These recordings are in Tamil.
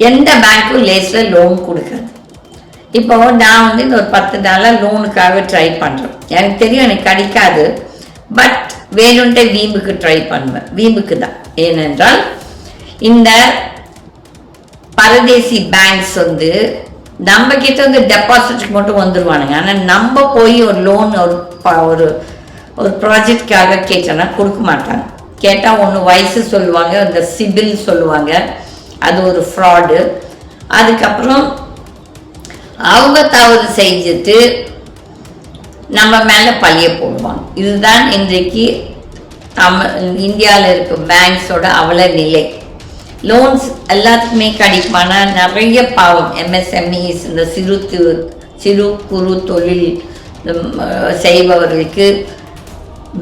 எந்த பேங்க்கும் லேஸில் லோன் கொடுக்காது. இப்போ நான் வந்து இந்த ஒரு 10 நாளாக லோனுக்காக ட்ரை பண்ணுறேன். எனக்கு தெரியும் எனக்கு கிடைக்காது, பட் வேணுன்ட்டே வீம்புக்கு ட்ரை பண்ணுவேன். வீம்புக்கு தான். ஏனென்றால் இந்த பரதேசி பேங்க்ஸ் வந்து நம்ம கிட்ட வந்து டெபாசிட்டுக்கு மட்டும் வந்துடுவானுங்க. ஆனால் நம்ம போய் ஒரு லோன் ஒரு ஒரு ப்ராஜெக்டுக்காக கேட்டோன்னா கொடுக்க மாட்டாங்க. கேட்டால் ஒன்று வயசு சொல்லுவாங்க, அந்த சிபில் சொல்லுவாங்க, அது ஒரு ஃப்ராடு. அதுக்கப்புறம் அவங்க தவறு செஞ்சுட்டு நம்ம மேலே பழிய போடுவாங்க. இதுதான் இன்றைக்கு இந்தியாவில் இருக்க பேங்க்ஸோட அவல நிலை. லோன்ஸ் எல்லாத்துக்குமே கிடைக்குமானா நிறைய பாவம் எம்எஸ்எம்இஸ், இந்த சிறு குறு தொழில் செய்பவர்களுக்கு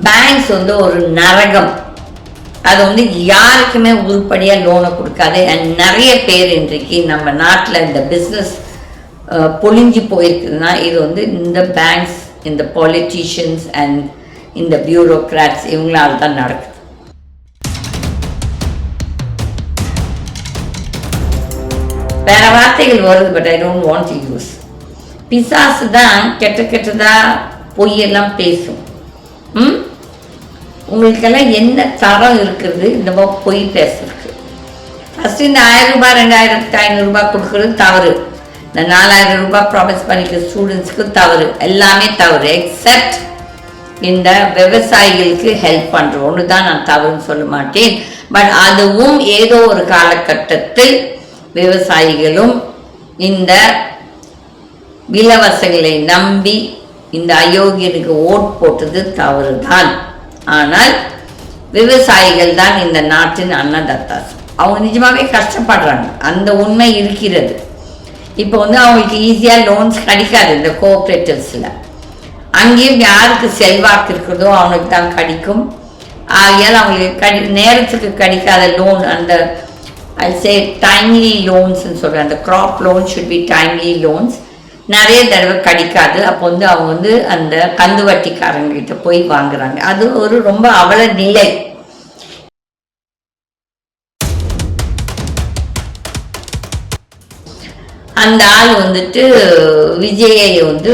பேங்க்ஸ் வந்து ஒரு நரகம். அது வந்து யாருக்குமே உருப்படியாக லோனை கொடுக்காது. அண்ட் நிறைய பேர் இன்றைக்கு நம்ம நாட்டில் இந்த பிஸ்னஸ் பொழிஞ்சு போயிருக்குதுன்னா இது வந்து இந்த பேங்க்ஸ், இந்த பாலிட்டிஷியன்ஸ் அண்ட் இந்த பியூரோக்ராட்ஸ் இவங்களால தான் நடக்குது. வேற வார்த்தைகள் வருது, but I don't want to use. பிசாசு தான் கெட்டதா பொய்யெல்லாம் பேசும். உங்களுக்கெல்லாம் என்ன தரம் இருக்கிறது இந்த பொய் பேசுறதுக்கு? ஃபஸ்ட்டு இந்த 1000 ரூபாய் 2500 ரூபாய் கொடுக்குறது தவறு. இந்த 4000 ரூபாய் ப்ராமிஸ் பண்ணிக்கிற ஸ்டூடெண்ட்ஸுக்கு தவறு. எல்லாமே தவறு. எக்ஸப்ட் இந்த விவசாயிகளுக்கு ஹெல்ப் பண்ணுற ஒன்று தான் நான் தவறுன்னு சொல்ல மாட்டேன். பட் அதுவும் ஏதோ ஒரு காலகட்டத்தில் விவசாயிகளும் இந்த இலவசங்களை நம்பி இந்த அயோக்கியனுக்கு ஓட் போட்டது தவறு தான். ஆனால் விவசாயிகள் தான் இந்த நாட்டின் அன்னதாத்தாஸ். அவங்க நிஜமாவே கஷ்டப்படுறாங்க, அந்த உண்மை இருக்கிறது. இப்போ வந்து அவங்களுக்கு ஈஸியாக லோன்ஸ் கிடைக்காது இந்த கோஆப்ரேட்டிவ்ஸில். அங்கேயும் யாருக்கு செல்வாக்கு இருக்கிறதோ அவங்களுக்கு தான் கிடைக்கும். ஆகையால் அவங்களுக்கு நேரத்துக்கு கிடைக்காத லோன், அந்த ஐ சே டைம்லி லோன்ஸ்ன்னு சொல்கிறேன், அந்த crop loan should be timely loans, நிறைய தடவை கிடைக்காது. அப்போ வந்து அவங்க வந்து அந்த கந்து வட்டிக்காரங்கிட்ட போய் வாங்குறாங்க. அது ஒரு ரொம்ப அவல நிலை. அந்த ஆள் வந்துட்டு விஜயை வந்து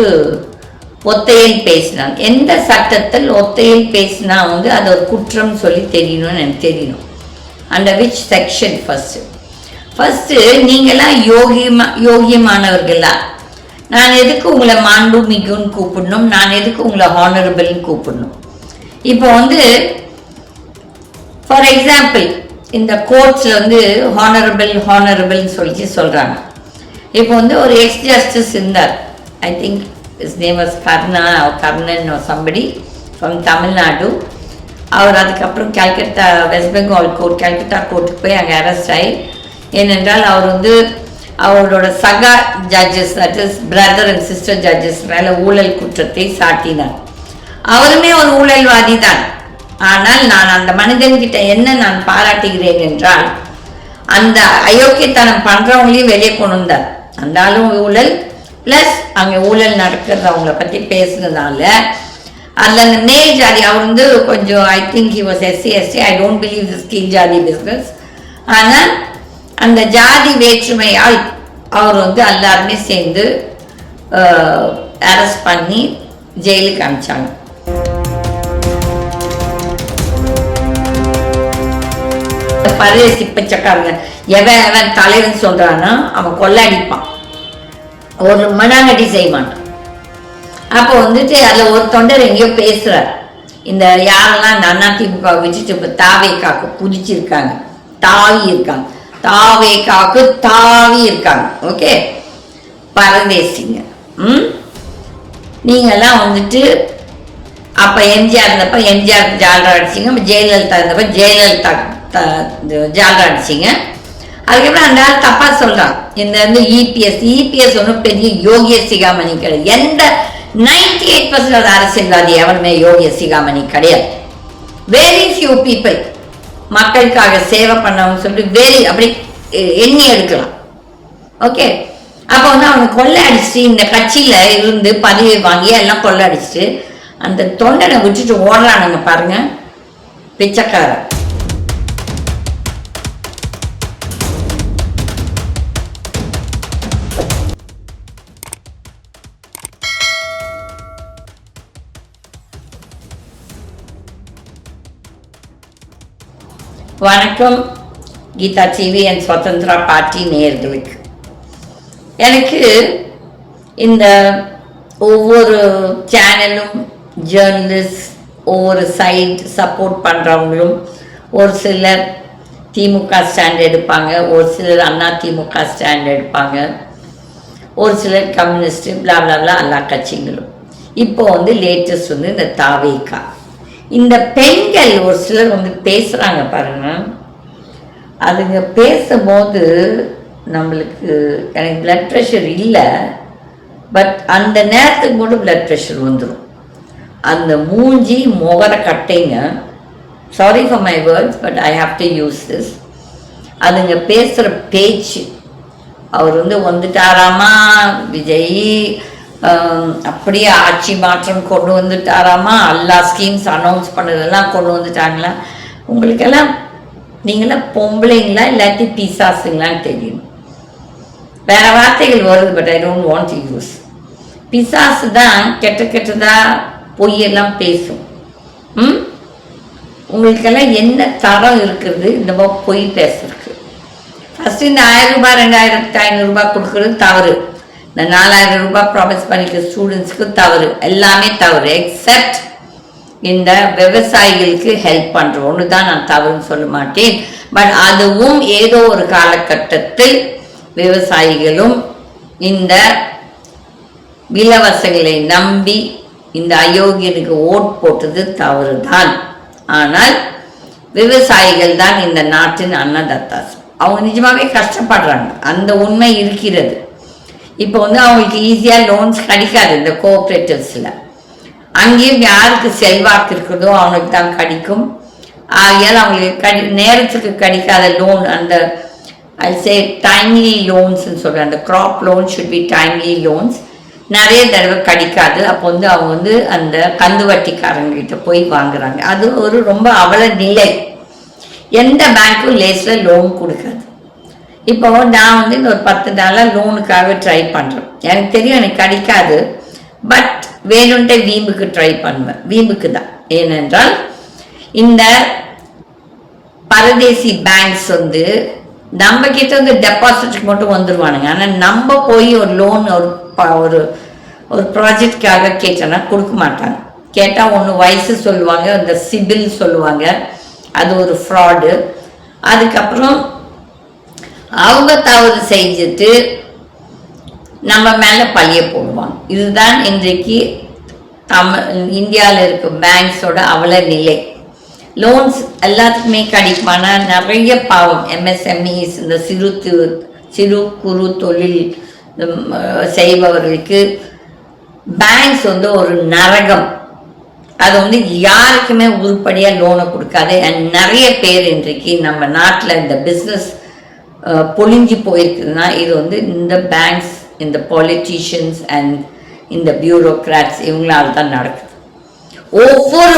ஒத்தையில் பேசினாங்க. எந்த சட்டத்தில் ஒத்தையில் பேசினா வந்து அது ஒரு குற்றம் சொல்லி தெரியணும்னு எனக்கு தெரியணும். அந்த விச் செக்ஷன்? ஃபர்ஸ்ட் நீங்களாம் யோகியமானவர்களா? நான் எதுக்கு உங்களை மாண்பு மிகுன்னு கூப்பிடணும்? நான் எதுக்கு உங்களை ஹானரபிள்னு கூப்பிடணும்? இப்போ வந்து ஃபார் எக்ஸாம்பிள் இந்த கோர்ட்ஸில் வந்து ஹானரபிள்னு சொல்லி சொல்கிறாங்க. இப்போ வந்து ஒரு எக்ஸ் ஜஸ்டிஸ் இருந்தார், I think is name was Karnan somebody from Tamil Nadu. அவர் அதுக்கப்புறம் கல்கத்தா வெஸ்ட் பெங்கால் கோர்ட், கல்கத்தா கோர்ட்டுக்கு போய் அங்கே அரெஸ்ட் ஆகி, ஏனென்றால் அவர் வந்து அவரோட சகா judges, that is brother and sister judges மேலே ஊழல் குற்றத்தை சாட்டினார். அவருமே ஒரு ஊழல்வாதி தான். ஆனால் நான் அந்த மனிதன்கிட்ட என்ன நான் பாராட்டுகிறேன் என்றால், அந்த அயோக்கியத்தனம் பண்ணுறவங்களையும் வெளியே கொண்டு வந்தார். அந்த ஆளும் ஊழல் ப்ளஸ் அங்கே ஊழல் நடக்கிறது அவங்கள பற்றி பேசுனதுனால அதில் அந்த மேல் ஜாதி அவர் வந்து கொஞ்சம் I think he was SC/ST, I don't believe this கீழ் ஜாதி பிஸ்னஸ். ஆனால் அந்த ஜாதி வேற்றுமையால் அவர் வந்து எல்லாருமே சேர்ந்து அரெஸ்ட் பண்ணி ஜெயிலுக்கு அனுப்பிச்சாங்க. பரதேசி பிச்சைக்காரங்க எவன் தலைவன் சொல்றான்னா அவன் கொள்ளடிப்பான், ஒரு மண்ணாங்கட்டி செய்ய மாட்டான். அப்போ வந்துட்டு அதில் ஒரு தொண்டர் எங்கேயோ பேசுறார், இந்த யாரெல்லாம் இந்த அதிமுக வச்சுட்டு இப்போ தாவேக்காக்கு புதிச்சிருக்காங்க, தாவேக்காக்கு தாவி இருக்காங்க. ஓகே, பரதேசிங்க. நீங்கெல்லாம் வந்துட்டு அப்போ எம்ஜிஆர் இருந்தப்ப எம்ஜிஆர் ஜால்ரா அடிச்சிங்க, ஜெயலலிதா இருந்தப்ப ஜெயலலிதா ஜால்ரா அடிச்சிங்க. அதுக்கப்புறம் அந்த ஆள் தப்பாக சொல்கிறான். இந்த வந்து இபிஎஸ் ஒன்றும் பெரிய யோகிய சிகாமணி கிடையாது. எந்த 98% அரசியல்வாதி எவனுமே யோகிய சிகாமணி கிடையாது. வெரி ஃபியூ பீப்புள் மக்களுக்காக சேவை பண்ணவங்க சொல்லிட்டு அப்படி எண்ணி எடுக்கலாம். ஓகே, அப்போ வந்து அவங்க கொள்ளை அடிச்சுட்டு இந்த கட்சியில் இருந்து பதவி வாங்கி எல்லாம் கொள்ளை அடிச்சுட்டு அந்த தொண்டனை விட்டுட்டு ஓடுறானுங்க பாருங்க, பிச்சைக்காரன். வணக்கம் கீதா டிவி அண்ட் சுதந்திரா பார்ட்டி நேயர்களுக்கு. எனக்கு இந்த ஒவ்வொரு சேனலும் ஜேர்னலிஸ்ட் ஒவ்வொரு சைட் சப்போர்ட் பண்ணுறவங்களும் ஒரு சிலர் திமுக ஸ்டாண்ட் எடுப்பாங்க, ஒரு சிலர் அண்ணா திமுக ஸ்டாண்ட் எடுப்பாங்க, ஒரு சிலர் கம்யூனிஸ்ட்டு பிளாப்ளாப்ளா எல்லா கட்சிகளும். இப்போ லேட்டஸ்ட் இந்த தாவேகா, இந்த பெண்கள் ஒரு சிலர் பேசுகிறாங்க பாருங்க. அதுங்க பேசும்போது நம்மளுக்கு எனக்கு பிளட் ப்ரெஷர் இல்லை, பட் அந்த நேரத்துக்கு மட்டும் பிளட் ப்ரெஷர் வந்துடும். அந்த மூஞ்சி முகர கட்டைங்க, sorry for my words but I have to use this. அதுங்க பேசுகிற பேச்சு, அவர் வந்துட்டாராமா விஜய், அப்படியே ஆட்சி மாற்றம் கொண்டு வந்துட்டாராமா, எல்லா ஸ்கீம்ஸ் அனௌன்ஸ் பண்ணதெல்லாம் கொண்டு வந்துட்டாங்களா. உங்களுக்கெல்லாம் நீங்களாம் பொம்பளைங்களா இல்லாட்டி பிசாசுங்களான்னு தெரியும். வேற வார்த்தைகள் வருது, but I don't want to use. பிசாசு தான் கெட்டதா பொய்யெல்லாம் பேசும். உங்களுக்கெல்லாம் என்ன தரம் இருக்குது இந்த பொய் பேசுறதுக்கு? ஃபர்ஸ்ட் இந்த 1000 ரூபாய் 2500 ரூபாய் கொடுக்கறது தவறு. இந்த 4000 ரூபாய் ப்ராமிஸ் பண்ணிக்கிற ஸ்டூடெண்ட்ஸ்க்கு தவறு, எல்லாமே தவறு. எக்ஸப்ட் இந்த விவசாயிகளுக்கு ஹெல்ப் பண்ணுற ஒன்று தான் நான் தவறுன்னு சொல்ல மாட்டேன். பட் அதுவும் ஏதோ ஒரு காலகட்டத்தில் விவசாயிகளும் இந்த இலவசங்களை நம்பி இந்த அயோக்கியனுக்கு ஓட் போட்டது தவறு தான். ஆனால் விவசாயிகள் தான் இந்த நாட்டின் அன்னதாத்தாஸ். அவங்க நிஜமாவே கஷ்டப்படுறாங்க, அந்த உண்மை இருக்கிறது. இப்போ அவங்களுக்கு ஈஸியாக லோன்ஸ் கிடைக்காது இந்த கோஆப்ரேட்டிவ்ஸில். அங்கேயும் யாருக்கு செல்வாக்கு இருக்கிறதோ அவனுக்கு தான் கிடைக்கும். ஆகையால் அவங்களுக்கு நேரத்துக்கு கிடைக்காத லோன், அந்த ஐ சே டைம்லி லோன்ஸ்ன்னு சொல்கிறேன், அந்த crop loan should be timely loans, நிறைய தடவை கிடைக்காது. அப்போ அவங்க அந்த கந்து வட்டிக்காரங்கிட்ட போய் வாங்குறாங்க. அது ஒரு ரொம்ப அவல நிலை. எந்த பேங்க்கும் லேஸில் லோன் கொடுக்காது. இப்போ நான் இந்த ஒரு 10 நாளாக லோனுக்காக ட்ரை பண்ணுறேன். எனக்கு தெரியும் எனக்கு கிடைக்காது, பட் வேணுன்ட்டே வீம்புக்கு ட்ரை பண்ணுவேன். வீம்புக்கு தான். ஏனென்றால் இந்த பரதேசி பேங்க்ஸ் நம்ம கிட்ட டெபாசிட்டுக்கு மட்டும் வந்துடுவானுங்க. ஆனால் நம்ம போய் ஒரு லோன் ஒரு ப்ராஜெக்டுக்காக கேட்டோன்னா கொடுக்க மாட்டாங்க. கேட்டால் ஒன்று வயசு சொல்லுவாங்க, இந்த சிபில் சொல்லுவாங்க, அது ஒரு ஃப்ராடு. அதுக்கப்புறம் அவங்க தவறு செஞ்சுட்டு நம்ம மேலே பழிய போடுவாங்க. இதுதான் இன்றைக்கு இந்தியாவில் இருக்க பேங்க்ஸோட அவல நிலை. லோன்ஸ் எல்லாத்துக்குமே கிடைக்குமானா நிறைய பாவம். எம்எஸ்எம்இஸ், இந்த சிறு குறு தொழில் செய்பவர்களுக்கு பேங்க்ஸ் ஒரு நரகம். அது யாருக்குமே உருப்படியாக லோனை கொடுக்காது. அண்ட் நிறைய பேர் இன்றைக்கு நம்ம நாட்டில் இந்த பிஸ்னஸ் பொழிஞ்சு போயிருக்குதுன்னா இது இந்த பேங்க்ஸ், இந்த பாலிட்டிஷியன்ஸ் அண்ட் இந்த பியூரோக்ராட்ஸ் இவங்களால தான் நடக்குது. ஒவ்வொரு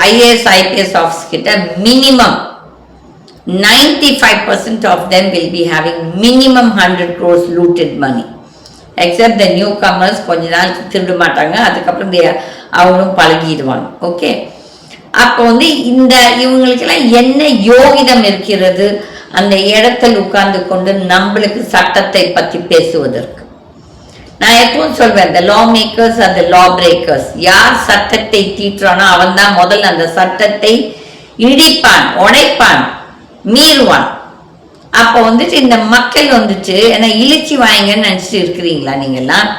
ஐஏஎஸ் ஐபிஎஸ் ஆஃபீஸ் கிட்ட minimum 95% of them will be having minimum 100 crores looted money. Except the newcomers, கொஞ்ச நாள் திருட மாட்டாங்க, அதுக்கப்புறம் அவங்களும் பழகிடுவாங்க. ஓகே, அப்போ இந்த இவங்களுக்கெல்லாம் என்ன யோகிதம் இருக்கிறது அந்த இடத்தில் உட்கார்ந்து கொண்டு நம்மளுக்கு சட்டத்தை பற்றி பேசுவதற்கு? நான் எப்பவும் சொல்வேன், the law makers and the law breakers. யார் சட்டத்தை தீட்டுறானோ அவன் தான் முதல்ல அந்த சட்டத்தை இடிப்பான், உடைப்பான், மீறுவான். அப்போ இந்த மக்கள் என்ன இழிச்சி வாங்கன்னு நினைச்சிட்டு இருக்கிறீங்களா? நீங்கெல்லாம்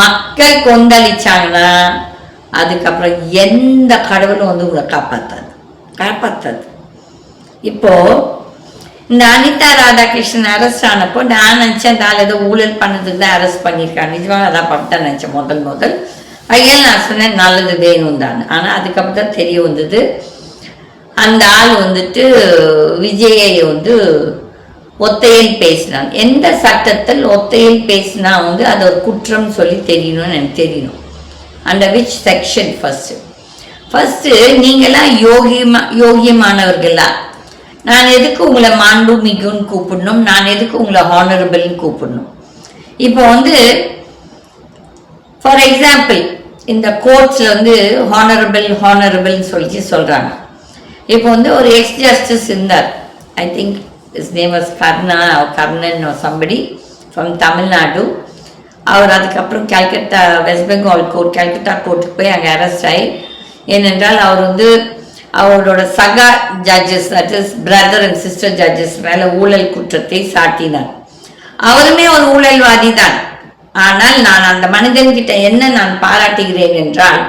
மக்கள் கொந்தளிச்சாங்கன்னா அதுக்கப்புறம் எந்த கடவுளும் உங்களை காப்பாத்தாது. இப்போ இந்த அனிதா ராதாகிருஷ்ணன் அரெஸ்ட் ஆனப்போ நான் நினச்சேன் நாள் ஏதோ ஊழல் பண்ணதுக்கு தான் அரெஸ்ட் பண்ணியிருக்காங்க. நிஜமாக அதான் பட்டேன் நினச்சேன் முதல் ஐயல் நான் சொன்னேன் நல்லது வேணும் தான். ஆனால் அதுக்கப்புறம் தான் தெரிய வந்தது அந்த ஆள் விஜயை ஒத்தையில் பேசினான். எந்த சட்டத்தில் ஒத்தையில் பேசினா அது ஒரு குற்றம் சொல்லி தெரியணும்னு எனக்கு தெரியணும். Under which section? ஃபர்ஸ்ட் நீங்களாம் யோகியமானவர்களா? நான் எதுக்கு உங்களை மாண்புமிகுன்னு கூப்பிடணும்? நான் எதுக்கு உங்களை ஹானரபிள்னு கூப்பிடணும்? இப்போ ஃபார் எக்ஸாம்பிள் இந்த கோர்ட்ஸில் ஹானரபிள்னு சொல்லி சொல்கிறாங்க. இப்போ வந்து ஒரு எக்ஸ் ஜஸ்டிஸ் இருந்தார். I think is name was Karnan somebody from Tamil Nadu. அவர் அதுக்கப்புறம் கல்கத்தா வெஸ்ட் பெங்கால் கோர்ட் கல்கத்தா கோர்ட்டுக்கு போய் அங்கே அரெஸ்ட் ஆகி, ஏனென்றால் அவர் வந்து அவரோட சக judges, that is brother and sister judges மேலே ஊழல் குற்றத்தை சாட்டினார். அவருமே ஒரு ஊழல்வாதி தான். ஆனால் நான் அந்த மனிதன்கிட்ட என்ன நான் பாராட்டுகிறேன் என்றால்,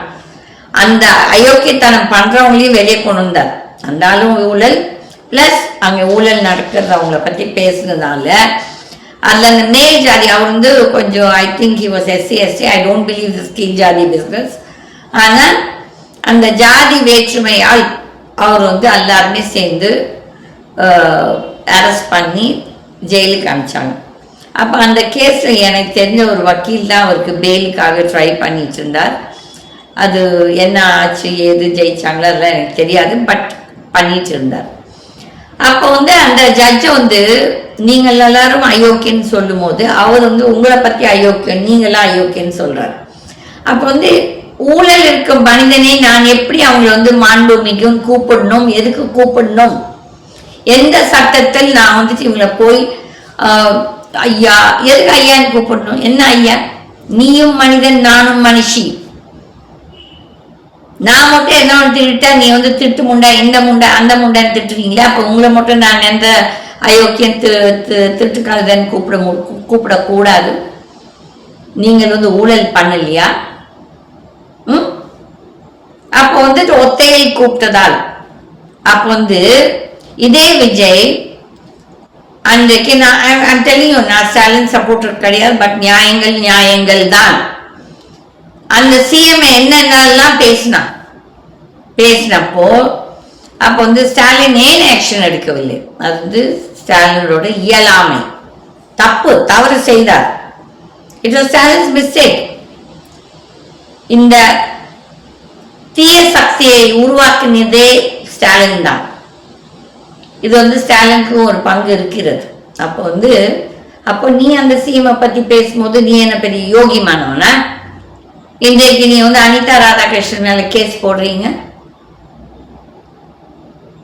அந்த அயோக்கியத்தனம் பண்றவங்களையும் வெளியே கொண்டு வந்தார். அந்த ஆளும் ஊழல் பிளஸ் அங்கே ஊழல் நடக்கிறது அவங்கள பற்றி பேசுனதுனால அதில் அந்த மேல் ஜாதி அவர் வந்து கொஞ்சம் I think he was SC ST. I don't believe this கீழ் ஜாதி பிஸ்னஸ். ஆனால் அந்த ஜாதி வேற்றுமையால் அவர் வந்து எல்லாருமே சேர்ந்து அரெஸ்ட் பண்ணி ஜெயிலுக்கு அனுப்பிச்சாங்க. அப்போ அந்த கேஸில் எனக்கு தெரிஞ்ச ஒரு வக்கீல் தான் அவருக்கு பெயிலுக்காக ட்ரை பண்ணிட்டு இருந்தார். அது என்ன ஆச்சு, ஏது ஜெயிச்சாங்களோ அதெல்லாம் எனக்கு தெரியாது, பட் பண்ணிட்டு இருந்தார். அப்போ வந்து அந்த ஜட்ஜை வந்து நீங்கள் எல்லாரும் அயோக்கியன்னு சொல்லும் போது அவர் வந்து உங்களை பற்றி அயோக்கியம், நீங்களாம் அயோக்கியன்னு சொல்கிறார். அப்போ வந்து ஊழல் இருக்கும் மனிதனை நான் எப்படி அவங்களை வந்து மாண்புமிகும் கூப்பிடணும், எதுக்கு கூப்பிடணும், எந்த சட்டத்தில் நான் வந்துட்டு இவங்களை போய் ஐயா எதுக்கு ஐயான்னு கூப்பிடணும்? என்ன ஐயா, நீயும் மனிதன் நானும் மனுஷி. நான் மட்டும் என்ன திட்டா நீ வந்து திட்டு முண்டா, இந்த முண்டை அந்த முண்டைன்னு திட்டுறீங்களா? அப்போ உங்களை மட்டும் நான் எந்த அயோக்கியம் திட்டுக்காதன்னு கூப்பிடக்கூடாது? நீங்கள் வந்து ஊழல் பண்ணலையா? அப்போ வந்துட்டு ஒத்தையில் கூப்பிட்டதால் அப்போ வந்து இதே விஜய் அன்றைக்கு நான் ஸ்டாலின் சப்போர்ட்டர் கிடையாது, பட் நியாயங்கள் தான். அந்த சிஎம் என்னென்னலாம் பேசினப்போ அப்போ வந்து ஸ்டாலின் ஏன் ஆக்ஷன் எடுக்கவில்லை? அது வந்து ஸ்டாலினோட இயலாமை, தவறு செய்தார். It was Stalin's mistake. இந்த தீய சக்தியை உருவாக்கினதே ஸ்டாலின் தான். இது வந்து ஸ்டாலினுக்கு ஒரு பங்கு இருக்கிறது. அப்போ நீ அந்த சிஎம் பத்தி பேசும்போது நீ என்ன பெரிய யோகி மானவனா? இன்றைக்கு நீ வந்து அனிதா ராதாகிருஷ்ணன் மேல கேஸ் போடுறீங்க.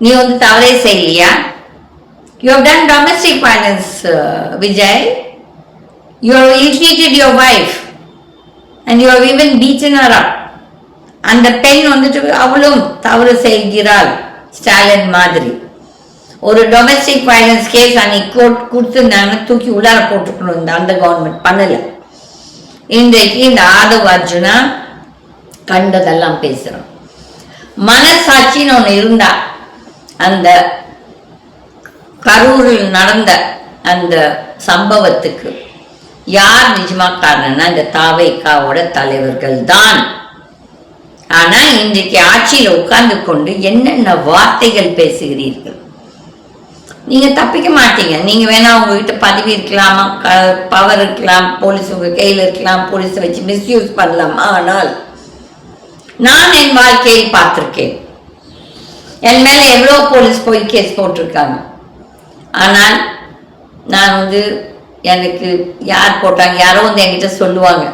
நீ வந்து தவறே செய்யலையா? You have done domestic violence, Vijay. You have ill-treated your wife and you have even beaten her up. அந்த பெண் வந்துட்டு அவளும் தவறு செய்கிறாள் ஸ்டாலின் மாதிரி. ஒரு டொமஸ்டிக் வயலன்ஸ் கேஸ் அன்னைக்கு கொடுத்துருந்தாங்கன்னா தூக்கி உள்ளார போட்டுக்கணும். அந்த கவர்மெண்ட் பண்ணல. இன்றைக்கு இந்த ஆதவ் அர்ஜுனா கண்டதெல்லாம் பேசுறோம். மனசாட்சின்னு ஒன்று இருந்தா அந்த கரூரில் நடந்த அந்த சம்பவத்துக்கு யார் நிஜமா காரணம்னா இந்த தாவேக்காவோட தலைவர்கள் தான். ஆனா இன்றைக்கு ஆட்சியில உட்கார்ந்து கொண்டு என்னென்ன வார்த்தைகள் பேசுகிறீர்கள். நீங்க தப்பிக்க மாட்டீங்க. நீங்க வேணா உங்ககிட்ட பதவி இருக்கலாமா, பவர் இருக்கலாம், போலீஸ் உங்க கையில் இருக்கலாம், போலீஸை வச்சு மிஸ்யூஸ் பண்ணலாம். ஆனால் நான் என் வாழ்க்கையில் பார்த்திருக்கேன். என் மேல எவ்வளோ போலீஸ் போய் கேஸ் போட்டிருக்காங்க. ஆனால் நான் வந்து எனக்கு யார் போட்டாங்க, யாரோ வந்து என்கிட்ட சொல்லுவாங்க,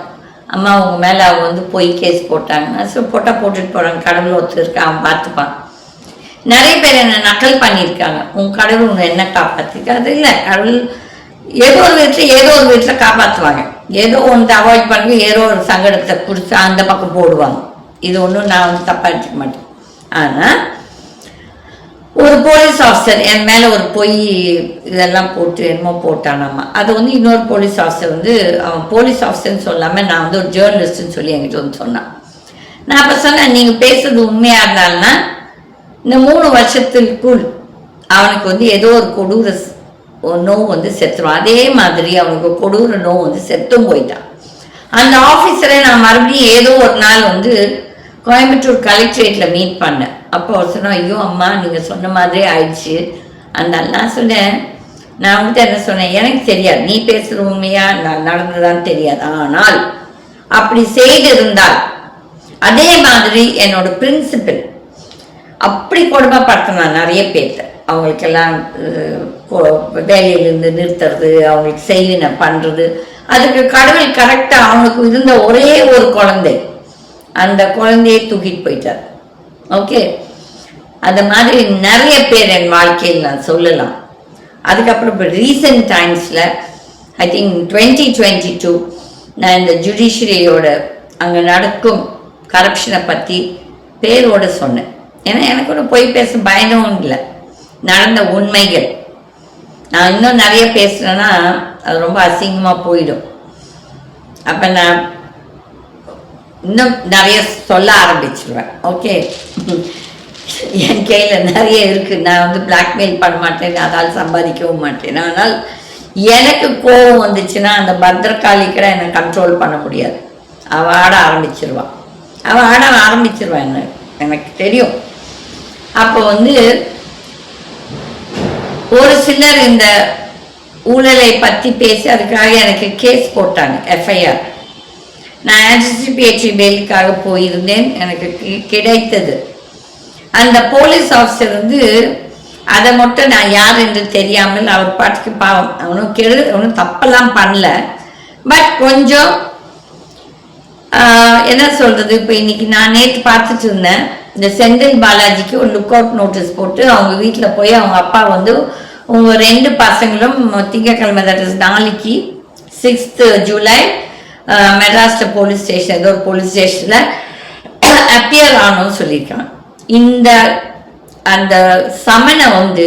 அம்மா உங்க மேல அவங்க வந்து போய் கேஸ் போட்டாங்க. நான் போட்டுட்டு போறாங்க, கடவுள் ஒருத்தர் இருக்க, அவன் பார்த்துப்பான். நிறைய பேர் என்ன நக்கல் பண்ணியிருக்காங்க. உன் கடவுள் உன்னை என்ன காப்பாற்றிருக்கு? அது இல்லை, கடவுள் ஏதோ ஒரு வீட்டில் காப்பாற்றுவாங்க. ஏதோ ஒன்று அவாய்ட் பண்ணி ஏதோ ஒரு சங்கடத்தை குடிச்சு அந்த பக்கம் போடுவாங்க. இது ஒன்றும் நான் வந்து தப்பாக எடுத்துக்க மாட்டேன். ஆனால் ஒரு போலீஸ் ஆஃபீஸர் என் மேலே ஒரு பொய் இதெல்லாம் போட்டு என்னமோ போட்டானாமா. அது வந்து இன்னொரு போலீஸ் ஆஃபீஸர் வந்து அவன் போலீஸ் ஆஃபீஸர்னு சொல்லாமல் நான் வந்து ஒரு ஜேர்னலிஸ்ட்னு சொல்லி என்கிட்ட வந்து சொன்னான். நான் அப்போ சொன்னேன், நீங்கள் பேசுறது உண்மையாக இருந்தால்னா இந்த 3 வருஷத்திற்குள் அவனுக்கு வந்து ஏதோ ஒரு கொடூர நோவு வந்து செத்துருவான். அதே மாதிரி அவனுக்கு கொடூர நோவு வந்து செத்தும் போயிட்டான். அந்த ஆஃபீஸரை நான் மறுபடியும் ஏதோ ஒரு நாள் வந்து கோயம்புத்தூர் கலெக்டரேட்டில் மீட் பண்ணேன். அப்போ அவர் சொன்னேன், ஐயோ அம்மா நீங்கள் சொன்ன மாதிரியே ஆயிடுச்சு. அந்த நான் சொன்னேன், நான் வந்துட்டு என்ன சொன்னேன், எனக்கு தெரியாது நீ பேசுகிற உண்மையா நான் நடந்ததான்னு தெரியாது. ஆனால் அப்படி செய்திருந்தால் அதே மாதிரி என்னோட பிரின்சிபல் அப்படி கொடுமைப்படுத்தினான் நிறைய பேர்த்த. அவங்களுக்கெல்லாம் வேலையிலிருந்து நிறுத்துறது, அவங்களுக்கு செய்வினை பண்ணுறது. அதுக்கு கடவுள் கரெக்டாக அவனுக்கு இருந்த ஒரே ஒரு குழந்தை, அந்த குழந்தையை தூக்கிட்டு போயிட்டார். ஓகே, அது மாதிரி நிறைய பேர் என் வாழ்க்கையில் நான் சொல்லலாம். அதுக்கப்புறம் இப்போ ரீசெண்ட் டைம்ஸில் ஐ திங்க் 2022 நான் இந்த ஜுடிஷியரியோட அங்கே நடக்கும் கரப்ஷனை பற்றி பேரோட சொன்னேன். ஏன்னா எனக்கு ஒன்று போய் பேச பயனும் இல்லை, நடந்த உண்மைகள். நான் இன்னும் நிறைய பேசுகிறேன்னா அது ரொம்ப அசிங்கமாக போயிடும். அப்போ நான் இன்னும் நிறைய சொல்ல ஆரம்பிச்சிருவேன். ஓகே, என் கையில் நிறைய இருக்குது. நான் வந்து பிளாக்மெயில் பண்ண மாட்டேன், அதால் சம்பாதிக்கவும் மாட்டேன். ஆனால் எனக்கு கோபம் வந்துச்சுன்னா அந்த பத்ரகாளி கூட என்னை கண்ட்ரோல் பண்ண முடியாது. அவள் ஆட ஆரம்பிச்சிருவான், அவள் ஆட ஆரம்பிச்சிருவான், எனக்கு தெரியும். அப்போ வந்து ஒரு சிலர் இந்த ஊழலை பற்றி பேசி அதுக்காக எனக்கு கேஸ் போட்டாங்க, எஃப்ஐஆர். நான் ஆன்டிசிபேட்டரி பெயிலுக்காக போயிருந்தேன், எனக்கு கிடைத்தது. அந்த போலீஸ் ஆஃபீஸர் வந்து அதை மட்டும் நான் யார் என்று தெரியாமல் அவர் பாட்டுக்கு பாவம், அவனும் தப்பெல்லாம் பண்ணல. பட் கொஞ்சம் என்ன சொல்றது, இப்போ இன்னைக்கு நான் நேற்று பார்த்துட்டு இருந்தேன், இந்த செந்தில் பாலாஜிக்கு ஒரு லுக் அவுட் நோட்டீஸ் போட்டு அவங்க வீட்டில் போய் அவங்க அப்பா வந்து உங்கள் 2 பசங்களும் திங்கக்கிழமை, தட் இஸ் நாளைக்கு 6th ஜூலை மெட்ராஸில் போலீஸ் ஸ்டேஷன், ஏதோ ஒரு போலீஸ் ஸ்டேஷனில் அப்பியர் ஆகணும்னு சொல்லியிருக்காங்க. இந்த அந்த சமனை வந்து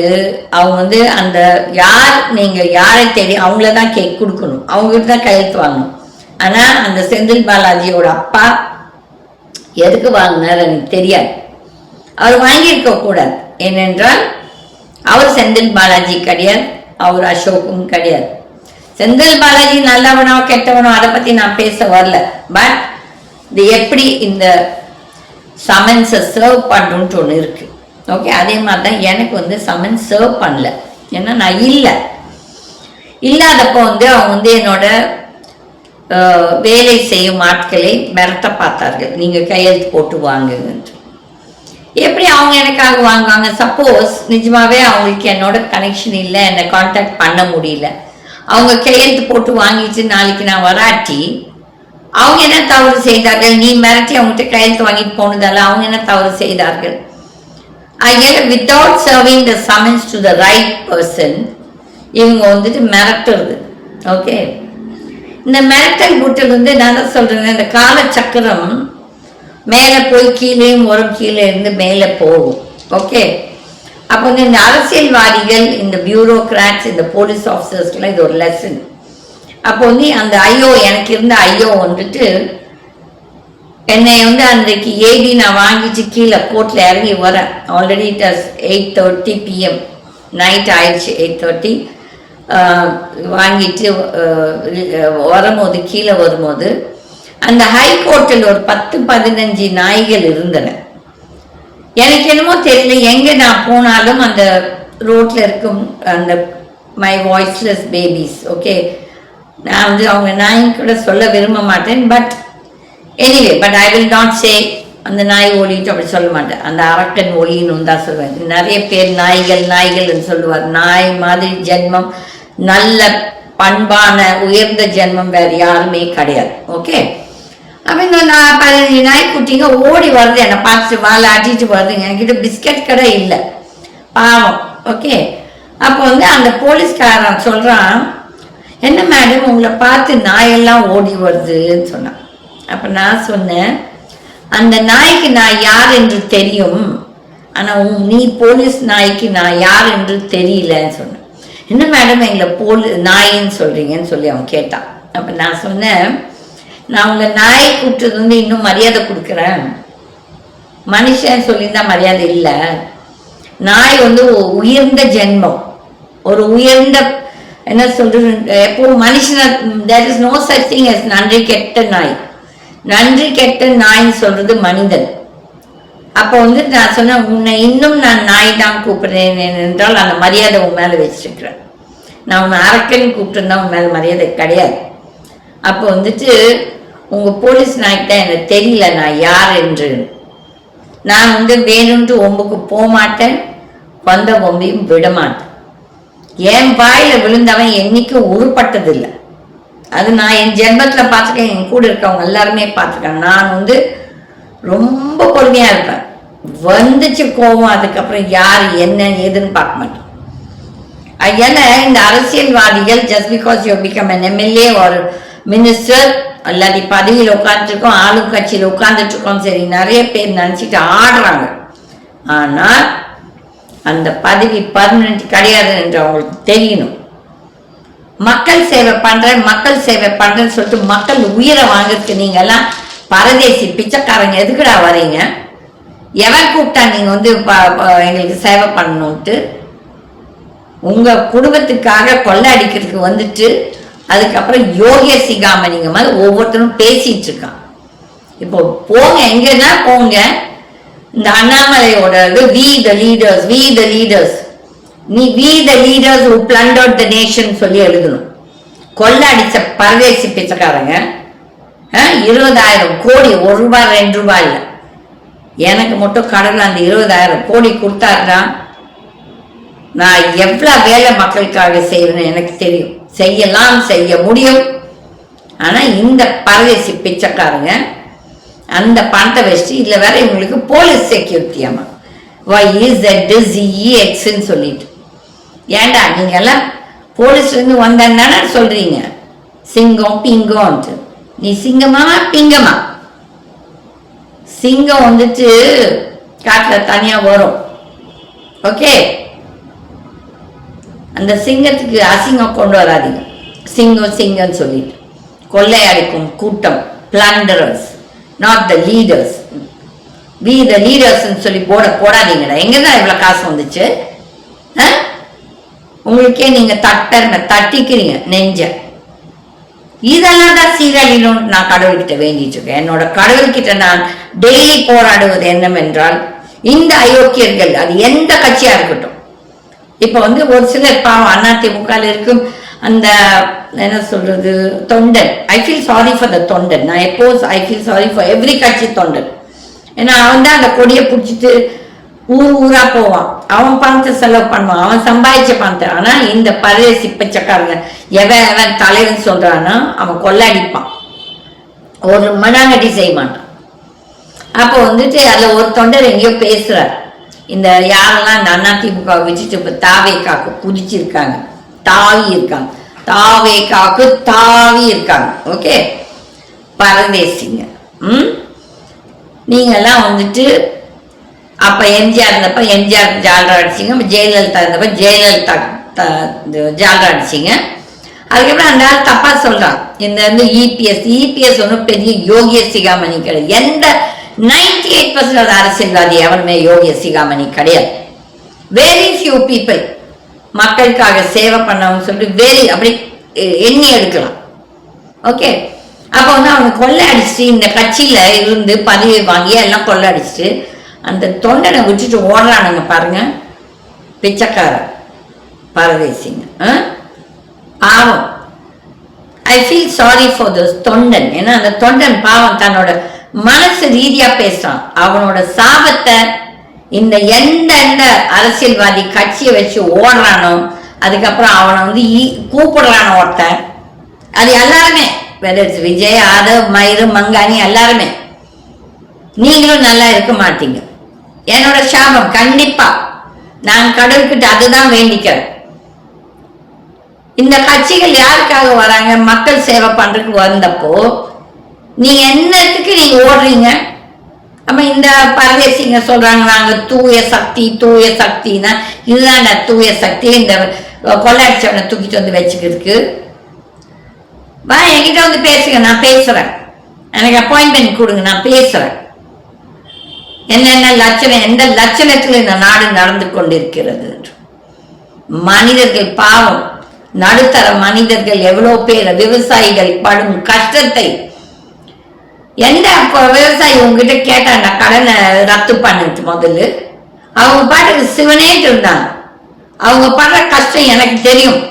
அவங்க வந்து அந்த யார் நீங்கள் யாரை தெரியும் அவங்கள தான் கொடுக்கணும், அவங்ககிட்ட தான் கையெழுத்து வாங்கணும். ஆனால் அந்த செந்தில் பாலாஜியோட அப்பா எதுக்கு வாங்கினார் எனக்கு தெரியாது. அவர் வாங்கியிருக்க கூடாது. ஏனென்றால் அவர் செந்தில் பாலாஜி கிடையாது, அவர் அசோக்கும் கிடையாது. செந்தில் பாலாஜி நல்லவனோ கெட்டவனோ அதை பற்றி நான் பேச வரல. பட் இது எப்படி இந்த சமன்ஸை சர்வ் பண்ணணுன்ட்டு ஒன்று இருக்குது. ஓகே, அதே மாதிரி தான் எனக்கு வந்து சமன்ஸ் சர்வ் பண்ணல. ஏன்னா நான் இல்லாதப்போ வந்து அவங்க வந்து என்னோட வேலை செய்யும் ஆட்களை மிரட்ட பார்த்தார்கள், நீங்கள் கையெழுத்து போட்டு வாங்குங்கன்ட்டு. எப்படி அவங்க எனக்காக வாங்குவாங்க? சப்போஸ் நிஜமாவே அவங்களுக்கு என்னோட கனெக்ஷன் இல்லை, என்னை கான்டாக்ட் பண்ண முடியல, அவங்க கையெழுத்து போட்டு வாங்கிட்டு நாளைக்கு நான் வராட்டி அவங்க என்ன தவறு செய்தார்கள்? நீ மிரட்டி அவங்ககிட்ட கையெழுத்து வாங்கிட்டு போனதால அவங்க என்ன தவறு செய்தார்கள்? Without serving the summons to the right person இவங்க வந்துட்டு மிரட்டுறது. ஓகே, இந்த மிரட்டல் கூட்டல் வந்து நான் தான் சொல்றேன், இந்த காலச்சக்கரம் மேலே போய் கீழேயும் வரும், கீழே இருந்து மேலே போகும். ஓகே, அப்போ வந்து இந்த அரசியல்வாதிகள், இந்த பியூரோக்ராட்ஸ், இந்த போலீஸ் ஆஃபீஸர்ஸ்க்குலாம் இது ஒரு லெசன். அப்போ வந்து அந்த ஐயோ, எனக்கு இருந்த ஐயோ வந்துட்டு என்னை வந்து அன்றைக்கு ஏடி நான் வாங்கிட்டு கீழே கோர்ட்டில் இறங்கி வரேன். Already it was 8:30 PM night ஆயிடுச்சு. 8:30 வாங்கிட்டு வரும்போது கீழே வரும்போது அந்த ஹைகோர்ட்டில் ஒரு 10-15 நாய்கள் இருந்தன. எனக்கு என்னமோ தெரியல, எங்கே நான் போனாலும் அந்த ரோட்டில் இருக்கும் அந்த மை வாய்ஸ்லெஸ் பேபிஸ். ஓகே, நான் வந்து அவங்க நாயின் கூட சொல்ல விரும்ப மாட்டேன். But anyway, but I will not சே அந்த நாய் ஒலிட்டு அப்படி சொல்ல மாட்டேன், அந்த அரக்கன் ஒலின்னு தான் சொல்லுவேன். நிறைய பேர் நாய்கள்னு சொல்லுவார். நாய் மாதிரி ஜென்மம், நல்ல பண்பான உயர்ந்த ஜென்மம் வேறு யாருமே கிடையாது. ஓகே, அப்போ இந்த 15 நாய்க்குட்டிங்க ஓடி வருது, என்னை பார்த்துட்டு வாழை ஆட்டிட்டு வருதுங்க. என்கிட்ட பிஸ்கட் கடை இல்லை, பாவம். ஓகே, அப்போ வந்து அந்த போலீஸ்காரன் சொல்கிறான், என்ன மேடம் உங்களை பார்த்து நாயெல்லாம் ஓடி வருதுன்னு சொன்னான். அப்போ நான் சொன்னேன், அந்த நாய்க்கு நான் யார் என்று தெரியும், ஆனால் நீ போலீஸ் நாய்க்கு நான் யார் என்று தெரியலன்னு சொன்னேன். என்ன மேடம் எங்களை நாயின்னு சொல்கிறீங்கன்னு சொல்லி அவன் கேட்டான். அப்போ நான் சொன்னேன், நான் உங்கள் நாயை கூப்பிட்டு வந்து இன்னும் மரியாதை கொடுக்குறேன், மனுஷன் சொல்லியிருந்தா மரியாதை இல்லை. நாய் வந்து உயர்ந்த ஜென்மம், ஒரு உயர்ந்த என்ன சொல்றது, எப்போ மனுஷன there is no such thing as நன்றி கெட்ட நாய். நன்றி கெட்ட நாய்ன்னு சொல்றது மனிதன். அப்போ வந்து நான் சொன்னேன், உன்னை இன்னும் நான் நாய் தான் கூப்பிடுறேன் என்றால் அந்த மரியாதை உன் மேலே வச்சிருக்கிறேன். நான் உன்னை அரக்கன் கூப்பிட்டுருந்தா உன் மேலே மரியாதை கிடையாது. அப்போ வந்துட்டு உங்கள் போலீஸ் நாய்க்கு தான் எனக்கு தெரியல நான் யார் என்று. நான் வந்து வேணும்ட்டு ஒம்புக்கு போக மாட்டேன், வந்த ஒம்பையும் விட மாட்டேன். என் வாயில் விழுந்தவன் என்னைக்கும் உருப்பட்டதில்லை. அது நான் என் ஜென்மத்தில் பார்த்துருக்கேன், என் கூட இருக்கவங்க எல்லாருமே பார்த்துருக்காங்க. நான் வந்து ரொம்ப பொறுமையாக இருப்பேன். வந்துச்சு கோவம். அதுக்கப்புறம் யார் என்ன ஏதுன்னு பார்க்க மாட்டோம். ஏன்னா இந்த அரசியல்வாதிகள் just because you become an MLA ஒரு மினிஸ்டர் இல்லாட்டி பதவியில் உட்காந்துருக்கோம், ஆளும் கட்சியில் உட்காந்துட்டு இருக்கோம், சரி நிறைய பேர் நினச்சிட்டு ஆடுறாங்க. ஆனால் அந்த பதவி பர்மனெண்ட் கிடையாது என்று அவங்களுக்கு தெரியணும். மக்கள் சேவை பண்றேன்னு சொல்லிட்டு மக்கள் உயிரை வாங்குறதுக்கு நீங்க எல்லாம் பரதேசி பிச்சைக்காரங்க எதுக்குடா வரீங்க? எவன் கூப்பிட்டா நீங்க வந்து எங்களுக்கு சேவை பண்ணணும்ட்டு? உங்க குடும்பத்துக்காக கொள்ளை அடிக்கிறதுக்கு வந்துட்டு அதுக்கப்புறம் யோகிய சிகாமணிங்க மாதிரி ஒவ்வொருத்தரும் பேசிட்டு இருக்கான். இப்போ போங்க, எங்கன்னா போங்க. இந்த அண்ணாமலையோட வி த லீடர்ஸ் நீ we the leaders who plundered the nation சொல்லி எழுதணும். கொள்ளை அடிச்ச பரதேசி பிச்சைக்காரங்க 20,000 கோடி, 1 ரூபாய் 2 ரூபாய் இல்லை, எனக்கு மட்டும் கடவுள் அந்த 20,000 கோடி கொடுத்தாருன்னா நான் எவ்வளவு வேலை மக்களுக்காக செய்வேன்னு எனக்கு தெரியும். செய்யலாம், செய்ய முடியும். ஆனா இந்த பரதேசி பிச்சைக்காரங்க அந்த பணத்தை வச்சு இதுல வேற இவங்களுக்கு போலீஸ் செக்யூரிட்டியாமா YZDZEXன்னு சொல்லிட்டு. ஏண்டா நீங்க எல்லாம் போலீஸ்ல இருந்து வந்தானே சொல்றீங்க சிங்கம் பிங்கம். நீ சிங்கமா பிங்கமா? சிங்கம் வந்துட்டு காட்டுல தனியா வரும். ஓகே, அந்த சிங்கத்துக்கு அசிங்கம் கொண்டு வராதீங்க. சிங்கம்னு சொல்லிட்டு கொள்ளையடிக்கும் கூட்டம், plunderers, not the leaders. We the leaders சொல்லி போடாதீங்கடா. எங்கதான் இவ்வளவு காசு வந்துச்சு? உங்களுக்கே நீங்க தட்டிக்கிறீங்க நெஞ்ச. இதெல்லாம் தான் சீரழிலும் நான் கடவுள்கிட்ட வேண்டிட்டு இருக்கேன். என்னோட கடவுள்கிட்ட நான் டெய்லி போராடுவது என்னவென்றால், இந்த அயோக்கியர்கள் அது எந்த கட்சியா இருக்கட்டும். இப்ப வந்து ஒரு சிலர் பாவம் அதிமுக இருக்கும் அந்த என்ன சொல்றது தொண்டன். I feel sorry for the தொண்டன். நான் எப்போஸ் I feel sorry for every கட்சி தொண்டன். ஏன்னா அவன் தான் அந்த கொடியை பிடிச்சிட்டு ஊரா போவான், அவன் பணத்தை செலவு பண்ணுவான், அவன் சம்பாதிச்ச பணத்தை. ஆனா இந்த பரதேசி பிச்சைக்காரங்க எவன் தலைவன் சொல்றான்னா அவன் கொள்ளடிப்பான், ஒரு மண்ணாங்கட்டி செய்ய மாட்டான். அப்போ வந்துட்டு அதுல ஒரு தொண்டர் எங்கேயோ பேசுறார், இந்த யாரெல்லாம் இந்த அதிமுக வச்சுட்டு இப்ப தாவேக்காக்கு குதிச்சிருக்காங்க, தாவி இருக்காங்க. ஓகே, பரதேசிங்க. நீங்கெல்லாம் வந்துட்டு அப்ப எம்ஜிஆர் இருந்தப்ப எம்ஜிஆர் ஜால்ரா அடிச்சிங்க, ஜெயலலிதா இருந்தப்ப ஜெயலலிதா ஜால்ரா அடிச்சிங்க. அதுக்கப்புறம் அந்த ஆள் தப்பா சொல்றான். இந்த வந்து இபிஎஸ் ஒன்றும் பெரிய யோகிய சிகாமணி கிடையாது. எந்த 98% அரசியல்வாதி எவனுமே யோகிய சிகாமணி கிடையாது. வெரி ஃபியூ பீப்புள் மக்களுக்காக சேவை பண்ணவங்க சொல்லிட்டு அப்படி எண்ணி எடுக்கலாம். ஓகே, அப்போ வந்து அவனை கொள்ளை அடிச்சுட்டு இந்த கட்சியில இருந்து பதவி வாங்கி எல்லாம் கொள்ளை அடிச்சுட்டு அந்த தொண்டனை விட்டுட்டு ஓடுறானுங்க பாருங்க, பிச்சைக்காரன் பரதேசிங்க. பாவம். ஐ ஃபீல் சாரி ஃபார் திஸ் தொண்டன். ஏன்னா அந்த தொண்டன் பாவம் தன்னோட மனசு ரீதியா பேசுறான். அவனோட சாபத்தை இந்த எந்த அரசியல்வாதி கட்சியை வச்சு ஓடுறானோ அதுக்கப்புறம் அவனை வந்து கூப்பிடுறானோ ஒருத்தன், அது எல்லாருமே விஜய், ஆதவ், மயிறு, மங்கானி எல்லாருமே நீங்களும் நல்லா இருக்க மாட்டீங்க. என்னோட சாபம் கண்டிப்பா. நான் கடவுள்கிட்ட அதுதான் வேண்டிக்கிறேன். இந்த கட்சிகள் யாருக்காக வராங்க? மக்கள் சேவை பண்றதுக்கு வந்தப்போ நீங்க என்னத்துக்கு நீங்க ஓடுறீங்க? அப்ப இந்த பரதேசிங்க சொல்றாங்க நாங்க தூய சக்தினா இதுதான் தூய சக்தி. இந்த கொள்ளையடிச்சவனை தூக்கிட்டு வந்து வச்சுக்கிறதுக்கு வா, என்கிட்ட வந்து பேசுங்க, நான் பேசுறேன். எனக்கு அப்பாயின்மெண்ட் கொடுங்க, நான் பேசுறேன். என்னென்ன லட்சணம், எந்த லட்சணத்துல இந்த நாடு நடந்து கொண்டிருக்கிறது. மனிதர்கள் பாவம், நடுத்தர மனிதர்கள் எவ்வளவு பேர், விவசாயிகள் படும் கஷ்டத்தை எந்த விவசாயி உங்ககிட்ட கேட்டாங்க கடனை ரத்து பண்ணிட்டு முதல்ல அவங்க பாட்டுக்கு சிவனேட்டு இருந்தாங்க. அவங்க படுற கஷ்டம் எனக்கு தெரியும்.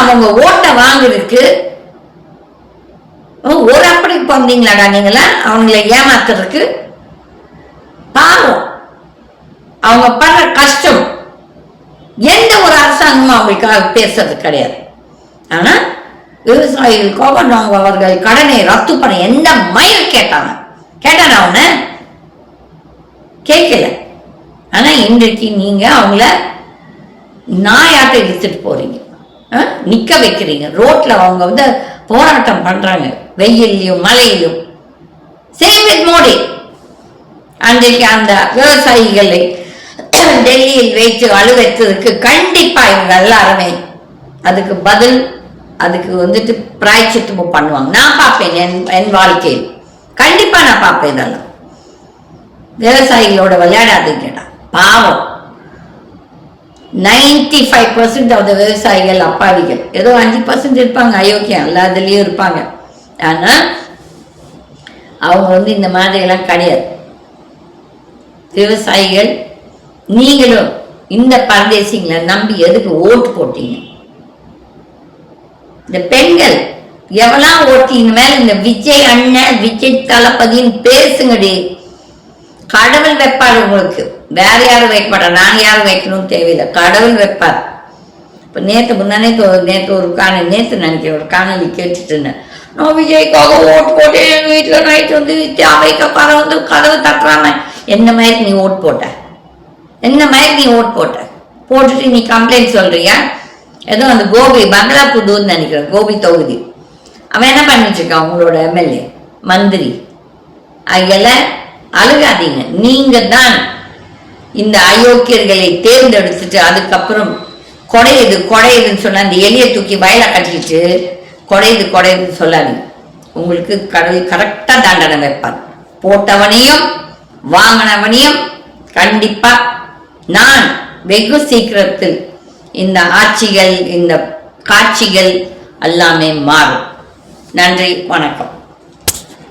அவங்க ஓட்டை வாங்குறதுக்கு ஒரு அப்படி வந்தீங்களாடா நீங்களா அவங்களை ஏமாத்துறதுக்கு? பாவம், அவங்க படுற கஷ்டம் எந்த ஒரு அரசாங்கமும் அவங்களுக்காக பேசுறது கிடையாது. ஆனா விவசாயிகள் கோபம் அவர்கள் கடனை ரத்து பண்ண எந்த மயில் கேட்டானா அவனை? கேட்கல. ஆனா இன்றைக்கு நீங்க அவங்கள நாயாட்ட இழுத்துட்டு போறீங்க, நிக்க வைக்கிறீங்க ரோட்ல. அவங்க வந்து போராட்டம் பண்றாங்க வெயிலையும் மழையிலும். Same with Modi. அன்றைக்கு அந்த விவசாயிகளை டெல்லியில் வைத்து அலுவலகத்துக்கு கண்டிப்பா இவங்க எல்லாருமே அதுக்கு பதில், அதுக்கு வந்துட்டு பிராய்ச்சித்தமும் பண்ணுவாங்க. நான் பார்ப்பேன் என் வாழ்க்கையில் கண்டிப்பா நான் பார்ப்பேன். இதெல்லாம் விவசாயிகளோட விளையாடாதீங்கடா, பாவம். 95% ஆஃப் த விவசாயிகள் அப்பாவிகள். ஏதோ 5% இருப்பாங்க அயோக்கியம், எல்லாத்துலயும் இருப்பாங்க. ஆனா அவங்க வந்து இந்த மாதிரி எல்லாம் கிடையாது. விவசாயிகள் நீங்களும் இந்த பரதேசிங்களை நம்பி எதுக்கு ஓட்டு போட்டீங்க? இந்த பெண்கள் எவெல்லாம் ஓட்டு இனிமேல் இந்த விஜய் அண்ணன் விஜய் தளபதின்னு பேசுங்கடி. கடவுள் வைப்பார் உங்களுக்கு, வேற யாரும் வைக்க மாட்டார். நாங்க யாரும் வைக்கணும்னு தேவையில்லை, கடவுள் வைப்பார். இப்ப நேற்று ஒரு நினைக்கிறேன் ஒரு காணொலி கேட்டுட்டு இருந்தேன். நான் விஜய்க்காக ஓட்டு போட்டேன், எங்க வீட்டுல நைட் வந்து அவைக்கப்பார வந்து கதவு தட்டுறாம. என்ன மாதிரி நீ ஓட்டு போட்ட? என்ன மாதிரி நீ ஓட்டு போட்டுட்டு நீ கம்ப்ளைண்ட் சொல்றியா? ஏதோ அந்த கோபி பங்களாபுதூர்னு நினைக்கிறேன், கோபி தொகுதி. அவன் என்ன பண்ணிட்டு இருக்கான்? உங்களோட எம்எல்ஏ மந்திரி. அதெல்லாம் அழுகாதீங்க. நீங்க தான் இந்த அயோக்கியர்களை தேர்ந்தெடுத்துட்டு அதுக்கப்புறம் கொடையுதுன்னு சொன்ன அந்த எலியை தூக்கி வயலை கட்டிட்டு கொடையுதுன்னு சொல்லாதீங்க. உங்களுக்கு கடவுள் கரெக்டா தண்டனை வைப்பார். போட்டவனையும் வாங்கினவனையும் கண்டிப்பா. நான் வெகு சீக்கிரத்தில் இந்த ஆட்சிகள் இந்த காட்சிகள் எல்லாமே மாறும். நன்றி, வணக்கம்.